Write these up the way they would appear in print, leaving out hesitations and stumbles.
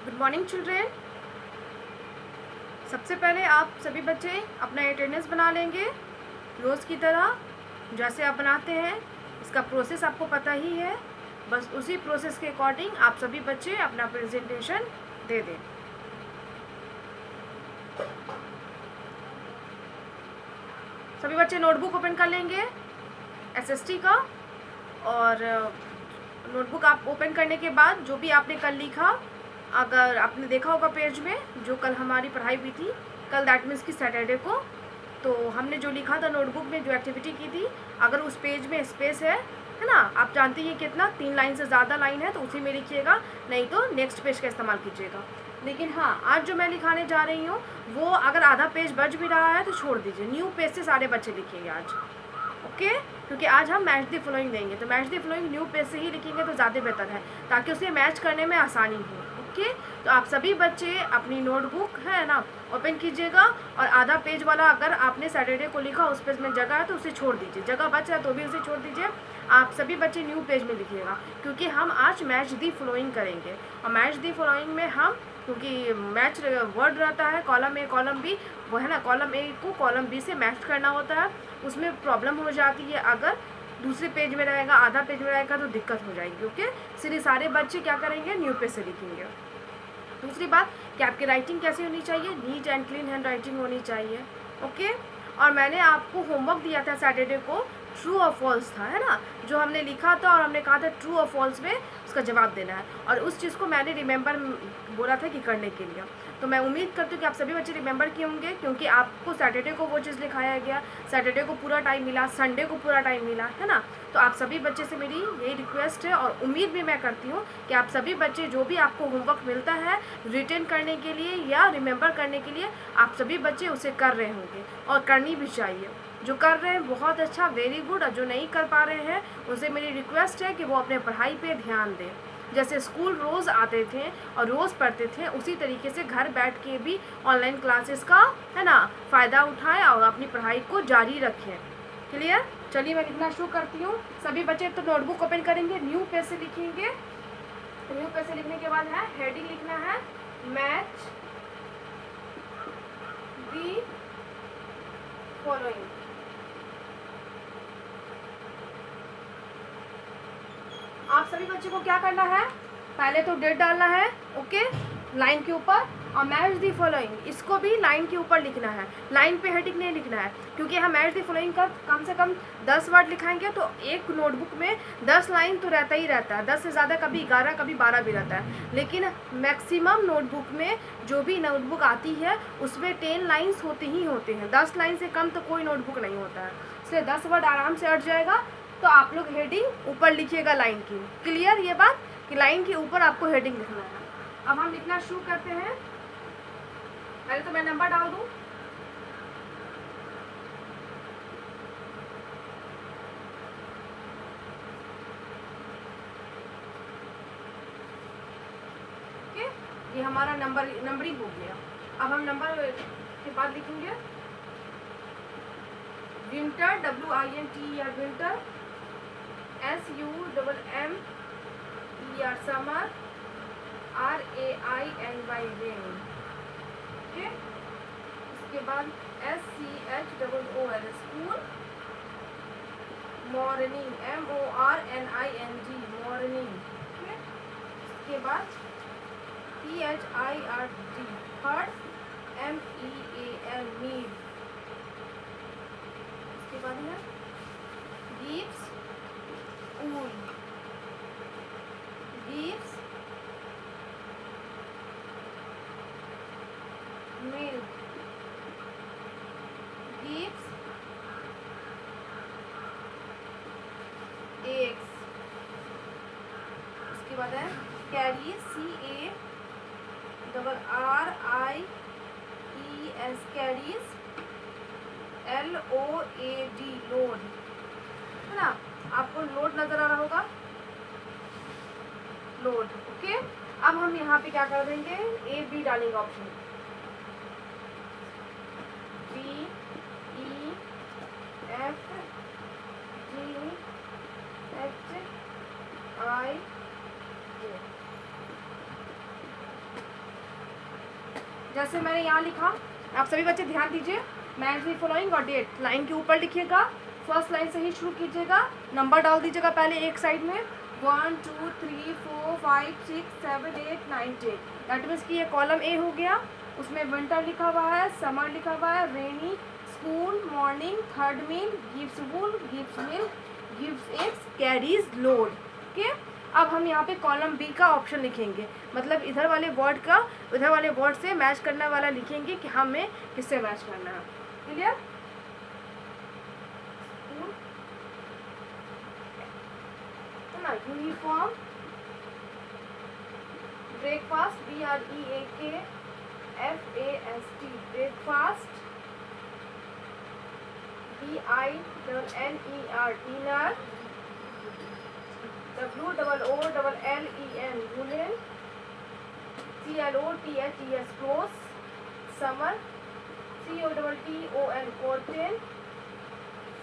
Good morning children. सबसे पहले आप सभी बच्चे अपना अटेंडेंस बना लेंगे रोज़ की तरह जैसे आप बनाते हैं। इसका प्रोसेस आपको पता ही है, बस उसी प्रोसेस के अकॉर्डिंग आप सभी बच्चे अपना प्रेजेंटेशन दे दें। सभी बच्चे नोटबुक ओपन कर लेंगे एसएसटी का, और नोटबुक आप ओपन करने के बाद जो भी आपने कल लिखा, अगर आपने देखा होगा पेज में जो कल हमारी पढ़ाई हुई थी, कल दैट मीन्स की सैटरडे को, तो हमने जो लिखा था नोटबुक में, जो एक्टिविटी की थी, अगर उस पेज में स्पेस है ना, आप जानते हैं कितना 3 लाइन से ज़्यादा लाइन है तो उसी में लिखिएगा, नहीं तो नेक्स्ट पेज का इस्तेमाल कीजिएगा। लेकिन हाँ, आज जो मैं लिखाने जा रही हूँ वो अगर आधा पेज बच भी रहा है तो छोड़ दीजिए, न्यू पेज से सारे बच्चे लिखेंगे आज, ओके? क्योंकि आज हम मैच द फॉलोइंग देंगे, तो match the following new page से ही लिखेंगे तो ज़्यादा बेहतर है, ताकि उसे मैच करने में आसानी हो, ओके? तो आप सभी बच्चे अपनी नोटबुक है ना ओपन कीजिएगा, और आधा पेज वाला अगर आपने सैटरडे को लिखा उस पेज में जगह है तो उसे छोड़ दीजिए, जगह बच रहा है तो भी उसे छोड़ दीजिए। आप सभी बच्चे न्यू पेज में लिखिएगा, क्योंकि हम आज मैच द फॉलोइंग करेंगे, और मैच द फॉलोइंग में हम, क्योंकि मैच वर्ड रहता है कॉलम ए कॉलम बी, वो है ना, कॉलम ए को कॉलम बी से मैच करना होता है, उसमें प्रॉब्लम हो जाती है, अगर दूसरे पेज में रहेगा, आधा पेज में रहेगा तो दिक्कत हो जाएगी, ओके? इसलिए सारे बच्चे क्या करेंगे, न्यू पेज से लिखेंगे। दूसरी बात कि आपकी राइटिंग कैसी होनी चाहिए, neat and clean hand writing होनी चाहिए, ओके? और मैंने आपको होमवर्क दिया था सैटरडे को, ट्रू और फॉल्स था, है ना, जो हमने लिखा था, और हमने कहा था ट्रू और फॉल्स में उसका जवाब देना है, और उस चीज़ को मैंने रिमेंबर बोला था कि करने के लिए। तो मैं उम्मीद करती हूँ कि आप सभी बच्चे रिमेंबर किए होंगे, क्योंकि आपको सैटरडे को वो चीज़ लिखाया गया, सैटरडे को पूरा टाइम मिला, संडे को पूरा टाइम मिला, है ना? तो आप सभी बच्चे से मेरी यही रिक्वेस्ट है, और उम्मीद भी मैं करती हूँ कि आप सभी बच्चे जो भी आपको होमवर्क मिलता है रिटेन करने के लिए या रिमेंबर करने के लिए, आप सभी बच्चे उसे कर रहे होंगे, और करनी भी चाहिए। जो कर रहे हैं बहुत अच्छा, वेरी गुड, और जो नहीं कर पा रहे हैं उनसे मेरी रिक्वेस्ट है कि वो अपने पढ़ाई पे ध्यान दें। जैसे स्कूल रोज़ आते थे और रोज़ पढ़ते थे, उसी तरीके से घर बैठ के भी ऑनलाइन क्लासेस का, है ना, फ़ायदा उठाएं और अपनी पढ़ाई को जारी रखें। क्लियर? चलिए मैं लिखना शुरू करती हूँ। सभी बच्चे तो नोटबुक ओपन करेंगे, न्यू पेज से लिखेंगे। न्यू पेज से लिखने के बाद है हेडिंग लिखना है मैच दी फॉलोइंग। आप सभी बच्चों को क्या करना है, पहले तो डेट डालना है, ओके, लाइन के ऊपर, और मैच दी फॉलोइंग इसको भी लाइन के ऊपर लिखना है, लाइन पे हेडिंग नहीं लिखना है, क्योंकि हम मैच दी फॉलोइंग का कम से कम 10 वर्ड लिखाएंगे तो एक नोटबुक में 10 लाइन तो रहता ही रहता है, 10 से ज़्यादा कभी 11 कभी 12 भी रहता है, लेकिन मैक्सिमम नोटबुक में जो भी नोटबुक आती है उसमें 10 लाइन्स होते ही होते हैं, 10 लाइन से कम तो कोई नोटबुक नहीं होता है, इसलिए 10 वर्ड आराम से अट जाएगा। तो आप लोग हेडिंग ऊपर लिखिएगा लाइन की। क्लियर ये बात कि लाइन के ऊपर आपको हेडिंग लिखना है। अब हम लिखना शुरू करते हैं। पहले तो मैं नंबर डाल दूं, ओके, ये हमारा नंबरिंग हो गया। अब हम नंबर के बाद लिखेंगे winter, WINTER, winter, SUMMER, summer, RAINY, rain, okay? इसके बाद SCHOOL, school, morning, MORNING, morning, okay? इसके बाद THIRD, थर्ड, MEAL, मील, इसके बाद है गिव्स, ऊल, गिव्स, मिल्क, गिव्स, एग्स, उसके बाद है carry, CARRIES, carries, LOAD, load, है ना? आपको लोड नजर आ रहा होगा, लोड, ओके? अब हम यहाँ पे क्या कर देंगे, AB डालेंगे ऑप्शन, BEFGHIJ, जैसे मैंने यहाँ लिखा, आप सभी बच्चे ध्यान दीजिए, मैच द फॉलोइंग और डेट लाइन के ऊपर लिखिएगा, फर्स्ट लाइन से ही शुरू कीजिएगा, नंबर डाल दीजिएगा पहले एक साइड में 1 2 3 4 5 6 7 8 9 10। दैट मीन्स कि ये कॉलम ए हो गया, उसमें विंटर लिखा हुआ है, समर लिखा हुआ है, rainy, school, morning, third meal, gives wool, gives milk, gives eggs, carries load. Okay, अब हम यहाँ पे कॉलम बी का ऑप्शन लिखेंगे, मतलब इधर वाले वर्ड का उधर वाले वर्ड से मैच करने वाला लिखेंगे कि हमें किससे मैच करना है। क्लियर? है ना, uniform, breakfast, BREAKFAST, breakfast, DINNER, dinner, WOOLLEN, woolen, CLOTHES, clothes, summer, COTTON, cotton,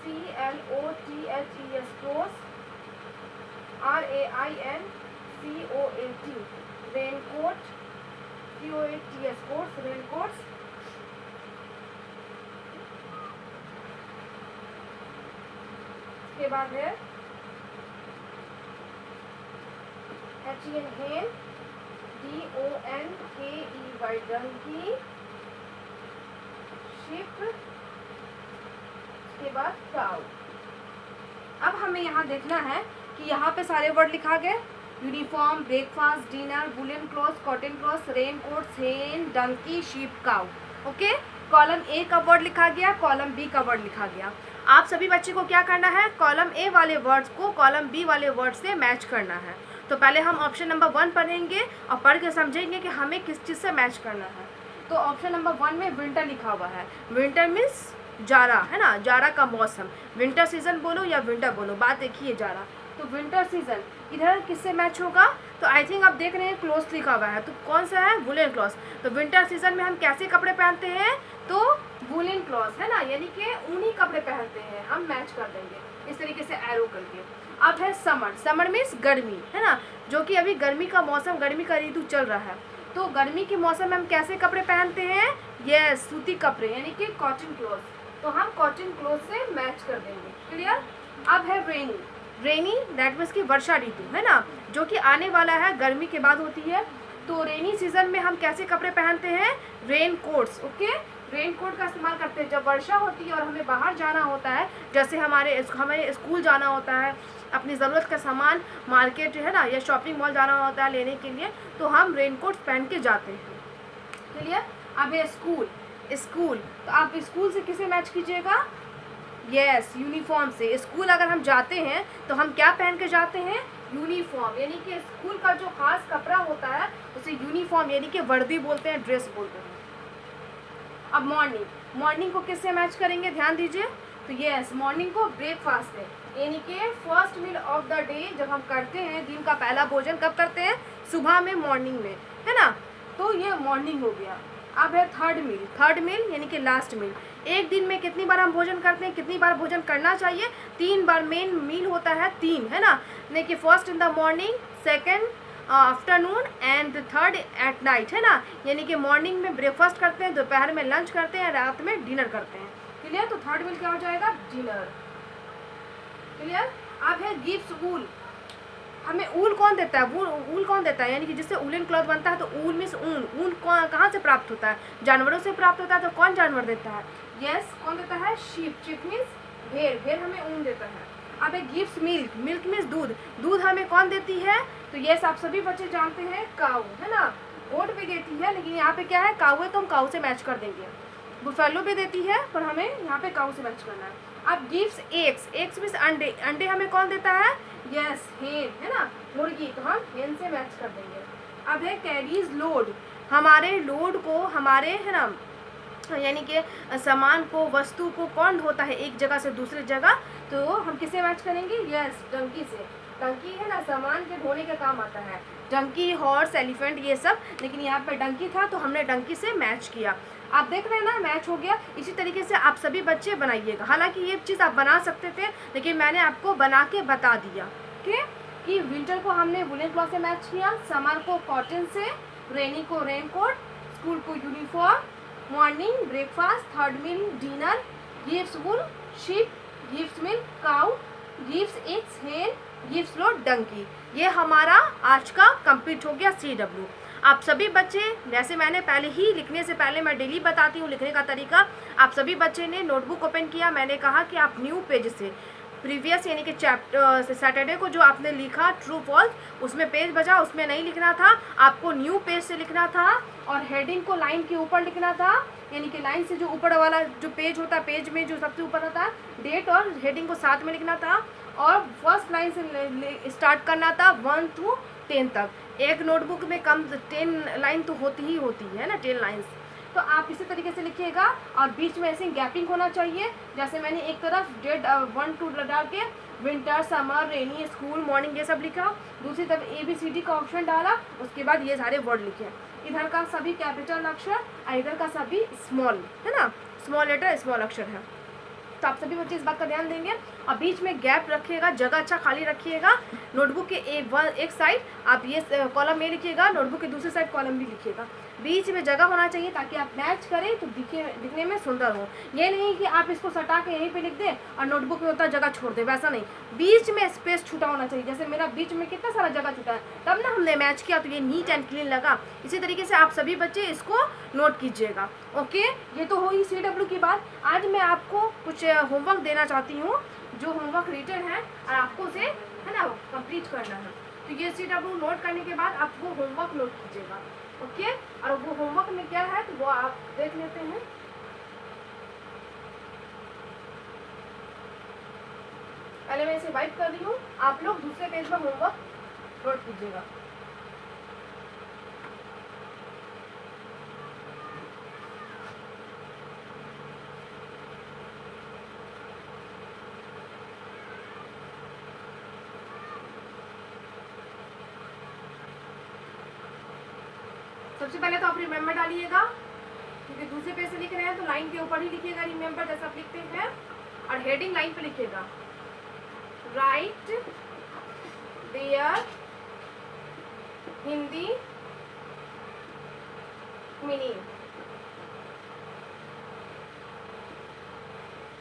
CLOTHES, clothes, RAINCOAT, raincoat, COATS, coats, raincoats, इसके बाद है HEN, hen, DONKEY, donkey, sheep, इसके बाद cow। अब हमें यहाँ देखना है कि यहाँ पे सारे वर्ड लिखा गए, uniform, breakfast, dinner, woollen cloth, cotton cloth, raincoat, hen, donkey, sheep, cow. Okay, column A का वर्ड लिखा गया, कॉलम बी का वर्ड लिखा गया। आप सभी बच्चे को क्या करना है, कॉलम ए वाले वर्ड्स को कॉलम बी वाले वर्ड से मैच करना है। तो पहले हम ऑप्शन नंबर 1 पढ़ेंगे और पढ़ के समझेंगे कि हमें किस चीज़ से मैच करना है। तो ऑप्शन नंबर 1 में विंटर लिखा हुआ है, विंटर मीन्स जाड़ा, है ना, जाड़ा का मौसम, विंटर सीजन बोलो या विंटर बोलो, बात देखिए जाड़ा। तो विंटर सीजन इधर किससे मैच होगा, तो आई थिंक आप देख रहे हैं क्लॉथ लिखा हुआ है, तो कौन सा है, वुलन क्लॉथ। तो विंटर सीजन में हम कैसे कपड़े पहनते हैं, तो वुलन क्लॉथ, है ना, यानी कि ऊनी कपड़े पहनते हैं, हम मैच कर देंगे इस तरीके से एरो करके। अब है समर, समर मीन्स गर्मी, है ना, जो कि अभी गर्मी का मौसम, गर्मी का ऋतु चल रहा है। तो गर्मी के मौसम में हम कैसे कपड़े पहनते हैं, ये सूती कपड़े यानी कि कॉटन क्लॉथ, तो हम कॉटन क्लॉथ से मैच कर देंगे। क्लियर? अब है रेनी, रेनी दैट मीन्स की वर्षा ऋतु, है ना, जो कि आने वाला है, गर्मी के बाद होती है। तो रेनी सीजन में हम कैसे कपड़े पहनते हैं, rain coats. Okay, rain coat का इस्तेमाल करते हैं जब वर्षा होती है और हमें बाहर जाना होता है, जैसे हमें स्कूल जाना होता है, अपनी ज़रूरत का सामान मार्केट, है ना, या शॉपिंग मॉल जाना होता है लेने के लिए, तो हम रेन कोट पहन के जाते हैं। क्लियर? अब है स्कूल, स्कूल, तो आप स्कूल से किसे मैच कीजिएगा, यस, यूनिफॉर्म से। स्कूल अगर हम जाते हैं तो हम क्या पहन के जाते हैं, यूनिफॉर्म, यानी कि स्कूल का जो खास कपड़ा होता है उसे यूनिफॉर्म यानी कि वर्दी बोलते हैं, ड्रेस बोलते हैं। अब मॉर्निंग, मॉर्निंग को किससे मैच करेंगे, ध्यान दीजिए, तो यस, मॉर्निंग को ब्रेकफास्ट है, यानी कि first meal of the day, जब हम करते हैं दिन का पहला भोजन कब करते हैं, सुबह में, मॉर्निंग में, है ना, तो ये मॉर्निंग हो गया। अब है थर्ड मील, थर्ड मील यानी कि लास्ट मील, एक दिन में कितनी बार हम भोजन करते हैं, कितनी बार भोजन करना चाहिए, 3 बार मेन मील होता है 3, है ना, यानी कि first in the morning, second afternoon and third at night, है ना, यानी कि मॉर्निंग में ब्रेकफास्ट करते हैं, दोपहर में लंच करते हैं, रात में डिनर करते हैं। क्लियर? तो थर्ड मील क्या हो जाएगा, डिनर। क्लियर? अब है गिव्स वूल, हमें ऊल कौन देता है, ऊल कौन देता है, यानी कि जिससे ऊलन क्लॉथ बनता है, तो ऊल मीन्स ऊन, ऊन कहाँ से प्राप्त होता है, जानवरों से प्राप्त होता है, तो कौन जानवर देता है, यस, कौन देता है, शीप, शीप मीन्स भेड़, भेड़ हमें ऊन देता है। अब एक गिव्स मिल्क, मिल्क मीन्स दूध, दूध हमें कौन देती है, तो यस, आप सभी बच्चे जानते हैं, काऊ, है ना, गोट भी देती है, लेकिन यहाँ पे क्या है, काऊ है, तो हम काऊ से मैच कर देंगे। बुफेलो भी देती है, पर हमें यहाँ पे काऊ से मैच करना है। अब गिव्स एग्स, एग्स मीन्स अंडे, अंडे हमें कौन देता है, यस, हेन, है ना, मुर्गी, तो हम हेन से मैच कर देंगे। अब है कैरीज लोड, हमारे लोड को, हमारे, है ना, यानी कि सामान को, वस्तु को कौन ढोता है एक जगह से दूसरी जगह, तो हम किसे मैच करेंगे, यस, डंकी से। डंकी, है ना, सामान के ढोने का काम आता है, डंकी, हॉर्स, एलिफेंट, ये सब, लेकिन यहाँ पे डंकी था तो हमने डंकी से मैच किया। आप देख रहे हैं ना, मैच हो गया। इसी तरीके से आप सभी बच्चे बनाइएगा, हालांकि ये चीज़ आप बना सकते थे, लेकिन मैंने आपको बना के बता दिया कि विंटर को हमने वुलन क्लॉथ से मैच किया, समर को कॉटन से, रेनी को रेन कोट, स्कूल को uniform, morning breakfast, third meal dinner, gives wool sheep, gives milk cow, gives eggs hen, gives load donkey. ये हमारा आज का कंप्लीट हो गया CW। आप सभी बच्चे, जैसे मैंने पहले ही लिखने से पहले मैं डेली बताती हूँ लिखने का तरीका, आप सभी बच्चे ने नोटबुक ओपन किया। मैंने कहा कि आप न्यू पेज से प्रीवियस यानी कि चैप्टर सैटरडे को जो आपने लिखा ट्रू फॉल्स, उसमें पेज बचा, उसमें नहीं लिखना था, आपको न्यू पेज से लिखना था और हेडिंग को लाइन के ऊपर लिखना था, यानी कि लाइन से जो ऊपर वाला जो पेज होता है, पेज में जो सबसे ऊपर होता है डेट और हेडिंग को साथ में लिखना था और फर्स्ट लाइन से स्टार्ट करना था 1 to 10 तक। एक नोटबुक में कम 10 लाइन तो होती ही होती है ना, 10 लाइन्स। तो आप इसी तरीके से लिखिएगा और बीच में ऐसे गैपिंग होना चाहिए। जैसे मैंने एक तरफ डेट 1 2 डाल के विंटर, समर, रेनी, स्कूल, मॉर्निंग ये सब लिखा, दूसरी तरफ ABCD का ऑप्शन डाला, उसके बाद ये सारे वर्ड लिखे। इधर का सभी कैपिटल अक्षर और इधर का सभी स्मॉल है ना, स्मॉल लेटर स्मॉल अक्षर है। तो आप सभी बच्चे इस बात का ध्यान देंगे और बीच में गैप रखिएगा, जगह अच्छा खाली रखिएगा। नोटबुक के एक साइड आप ये कॉलम में लिखिएगा, नोटबुक के दूसरी साइड कॉलम भी लिखिएगा। बीच में जगह होना चाहिए ताकि आप मैच करें तो दिखने में सुंदर हो। ये नहीं कि आप इसको सटा के यहीं पे लिख दें और नोटबुक में उतना जगह छोड़ दें, वैसा नहीं। बीच में स्पेस छूटा होना चाहिए। जैसे मेरा बीच में कितना सारा जगह छूटा है, तब ना हमने मैच किया तो ये नीट एंड क्लीन लगा। इसी तरीके से आप सभी बच्चे इसको नोट कीजिएगा। ओके, ये तो हुई CW की बात। आज मैं आपको कुछ होमवर्क देना चाहती हूँ, जो होमवर्क रिटन है और आपको उसे है ना कंप्लीट करना है। तो ये CW नोट करने के बाद आप वो होमवर्क नोट कीजिएगा। ओके, और वो होमवर्क में क्या है तो वो आप देख लेते हैं। पहले मैं इसे वाइप कर रही हूँ, आप लोग दूसरे पेज पर होमवर्क नोट कीजिएगा। सबसे पहले तो आप रिमेंबर डालिएगा, क्योंकि दूसरे पेज से लिख रहे हैं तो लाइन के ऊपर ही लिखिएगा रिमेंबर, जैसा आप लिखते हैं। और हेडिंग लाइन पे लिखिएगा, राइट देयर हिंदी मीनिंग।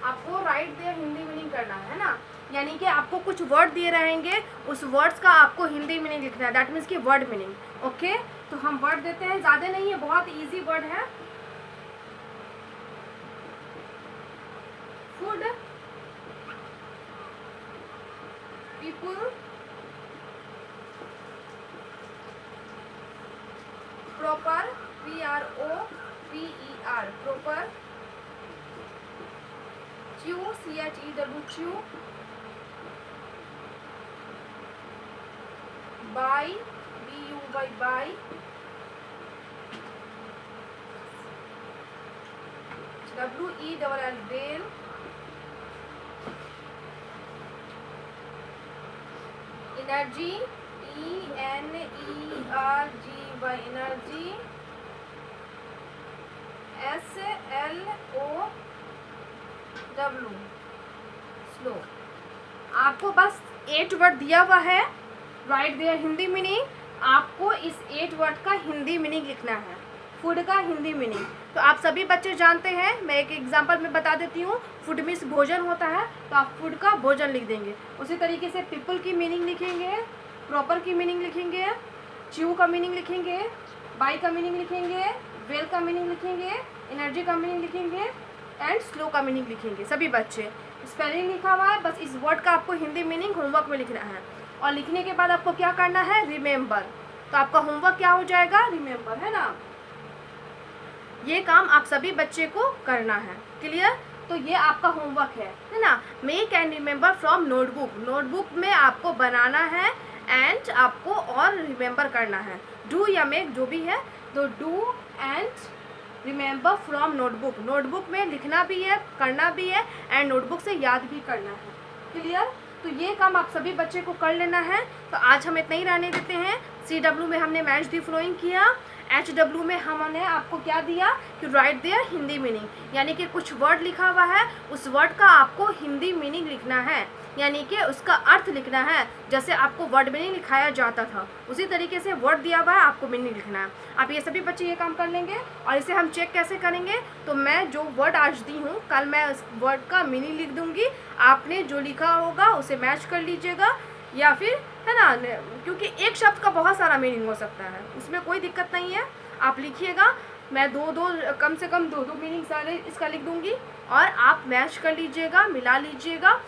आपको राइट देयर हिंदी मीनिंग करना है ना, यानी कि आपको कुछ वर्ड दिए रहेंगे, उस वर्ड्स का आपको हिंदी मीनिंग लिखना है। दैट मीन्स की वर्ड मीनिंग। ओके, तो हम वर्ड देते हैं, ज़्यादा नहीं है, बहुत इजी वर्ड है। Food, people, proper, PROPER, proper, chew, CHEW, chew, by, BUY, by, WELL, well, energy, ENERGY, energy, SLOW, slow. आपको बस 8 वर्ड दिया हुआ है, राइट देयर हिंदी मीनिंग। आपको इस 8 वर्ड का हिंदी मीनिंग लिखना है, फूड का हिंदी मीनिंग। तो आप सभी बच्चे जानते हैं, मैं एक एग्जांपल में बता देती हूँ। फूड मीन्स भोजन होता है, तो आप फूड का भोजन लिख देंगे। उसी तरीके से पीपल की मीनिंग लिखेंगे, प्रॉपर की मीनिंग लिखेंगे, च्यू का मीनिंग लिखेंगे, बाई का मीनिंग लिखेंगे, वेल का मीनिंग लिखेंगे, एनर्जी का मीनिंग लिखेंगे एंड स्लो का मीनिंग लिखेंगे। सभी बच्चे स्पेलिंग लिखा हुआ है, बस इस वर्ड का आपको हिंदी मीनिंग होमवर्क में लिखना है। और लिखने के बाद आपको क्या करना है, रिमेंबर। तो आपका होमवर्क क्या हो जाएगा, रिमेंबर, है ना। ये काम आप सभी बच्चे को करना है। क्लियर? तो ये आपका होमवर्क है ना। Make and remember from notebook. Notebook में आपको बनाना है एंड आपको और रिमेंबर करना है। डू या मेक जो भी है, तो do and remember from notebook. Notebook में लिखना भी है, करना भी है एंड नोटबुक से याद भी करना है। क्लियर? तो ये काम आप सभी बच्चे को कर लेना है। तो आज हम इतना ही रहने देते हैं। CW में हमने मैच दी फ्लोइंग किया, HW में हमने आपको क्या दिया कि राइट देयर हिंदी मीनिंग, यानी कि कुछ वर्ड लिखा हुआ है, उस वर्ड का आपको हिंदी मीनिंग लिखना है। यानी कि उसका अर्थ लिखना है। जैसे आपको वर्ड मीनिंग लिखाया जाता था उसी तरीके से वर्ड दिया हुआ है, आपको मीनिंग लिखना है। आप ये सभी बच्चे ये काम कर लेंगे। और इसे हम चेक कैसे करेंगे, तो मैं जो वर्ड आज दी हूँ कल मैं उस वर्ड का मीनिंग लिख दूँगी, आपने जो लिखा होगा उसे मैच कर लीजिएगा, या फिर है ना, क्योंकि एक शब्द का बहुत सारा मीनिंग हो सकता है, उसमें कोई दिक्कत नहीं है। आप लिखिएगा, मैं कम से कम दो मीनिंग सारे इसका लिख दूँगी और आप मैच कर लीजिएगा, मिला लीजिएगा।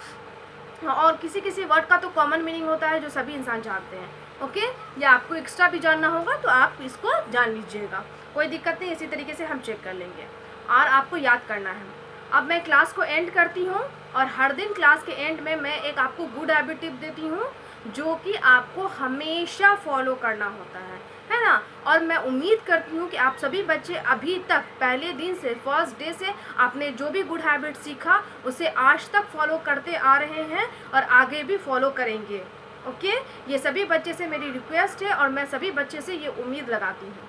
और किसी किसी वर्ड का तो कॉमन मीनिंग होता है जो सभी इंसान जानते हैं, ओके। या आपको एक्स्ट्रा भी जानना होगा तो आप इसको जान लीजिएगा, कोई दिक्कत नहीं। इसी तरीके से हम चेक कर लेंगे और आपको याद करना है। अब मैं क्लास को एंड करती हूँ और हर दिन क्लास के एंड में मैं एक आपको गुड हैबिट टिप देती हूँ जो कि आपको हमेशा फॉलो करना होता है ना। और मैं उम्मीद करती हूँ कि आप सभी बच्चे अभी तक पहले दिन से, फर्स्ट डे से आपने जो भी गुड हैबिट सीखा उसे आज तक फॉलो करते आ रहे हैं और आगे भी फॉलो करेंगे, ओके। ये सभी बच्चे से मेरी रिक्वेस्ट है और मैं सभी बच्चे से ये उम्मीद लगाती हूँ,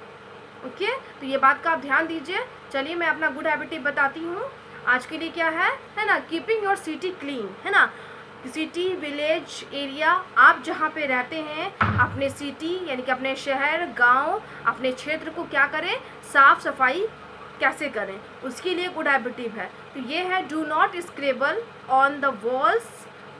ओके। तो ये बात का आप ध्यान दीजिए। चलिए मैं अपना गुड हैबिट टिप बताती हूँ आज के लिए क्या है ना। कीपिंग योर सिटी क्लीन, है ना। सिटी, विलेज, एरिया, आप जहाँ पे रहते हैं अपने सिटी यानी कि अपने शहर, गांव, अपने क्षेत्र को क्या करें, साफ़ सफाई कैसे करें, उसके लिए गुड हैबिट टिप है। तो ये है, do not scribble on the walls,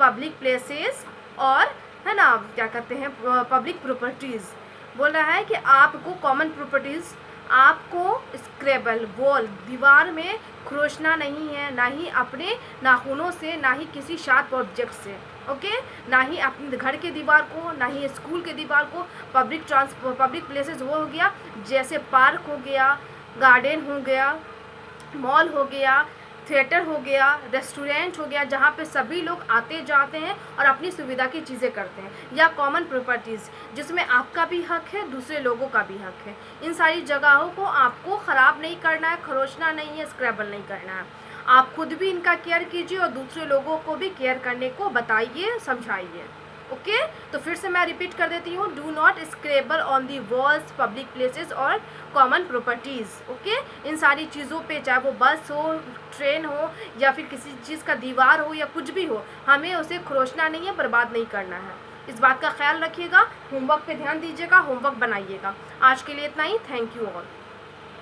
public places, और है ना क्या कहते हैं, पब्लिक प्रॉपर्टीज़। बोल रहा है कि आपको कॉमन प्रॉपर्टीज़, आपको स्क्रेबल, वॉल, दीवार में खरोचना नहीं है, ना ही अपने नाखूनों से, ना ही किसी शार्प ऑब्जेक्ट से, ओके। ना ही अपने घर के दीवार को, ना ही स्कूल के दीवार को। पब्लिक प्लेसेस वो हो गया जैसे पार्क हो गया, गार्डन हो गया, मॉल हो गया, थिएटर हो गया, रेस्टोरेंट हो गया, जहाँ पे सभी लोग आते जाते हैं और अपनी सुविधा की चीज़ें करते हैं। या कॉमन प्रॉपर्टीज़ जिसमें आपका भी हक है, दूसरे लोगों का भी हक है। इन सारी जगहों को आपको ख़राब नहीं करना है, खरोचना नहीं है, स्क्रैबल नहीं करना है। आप खुद भी इनका केयर कीजिए और दूसरे लोगों को भी केयर करने को बताइए, समझाइए, ओके। तो फिर से मैं रिपीट कर देती हूँ, do not scribble on the walls, public places और कॉमन प्रॉपर्टीज़, ओके। इन सारी चीज़ों पे, चाहे वो बस हो, ट्रेन हो, या फिर किसी चीज़ का दीवार हो या कुछ भी हो, हमें उसे खरोचना नहीं है, बर्बाद नहीं करना है। इस बात का ख्याल रखिएगा। होमवर्क पे ध्यान दीजिएगा, होमवर्क बनाइएगा। आज के लिए इतना ही। Thank you all.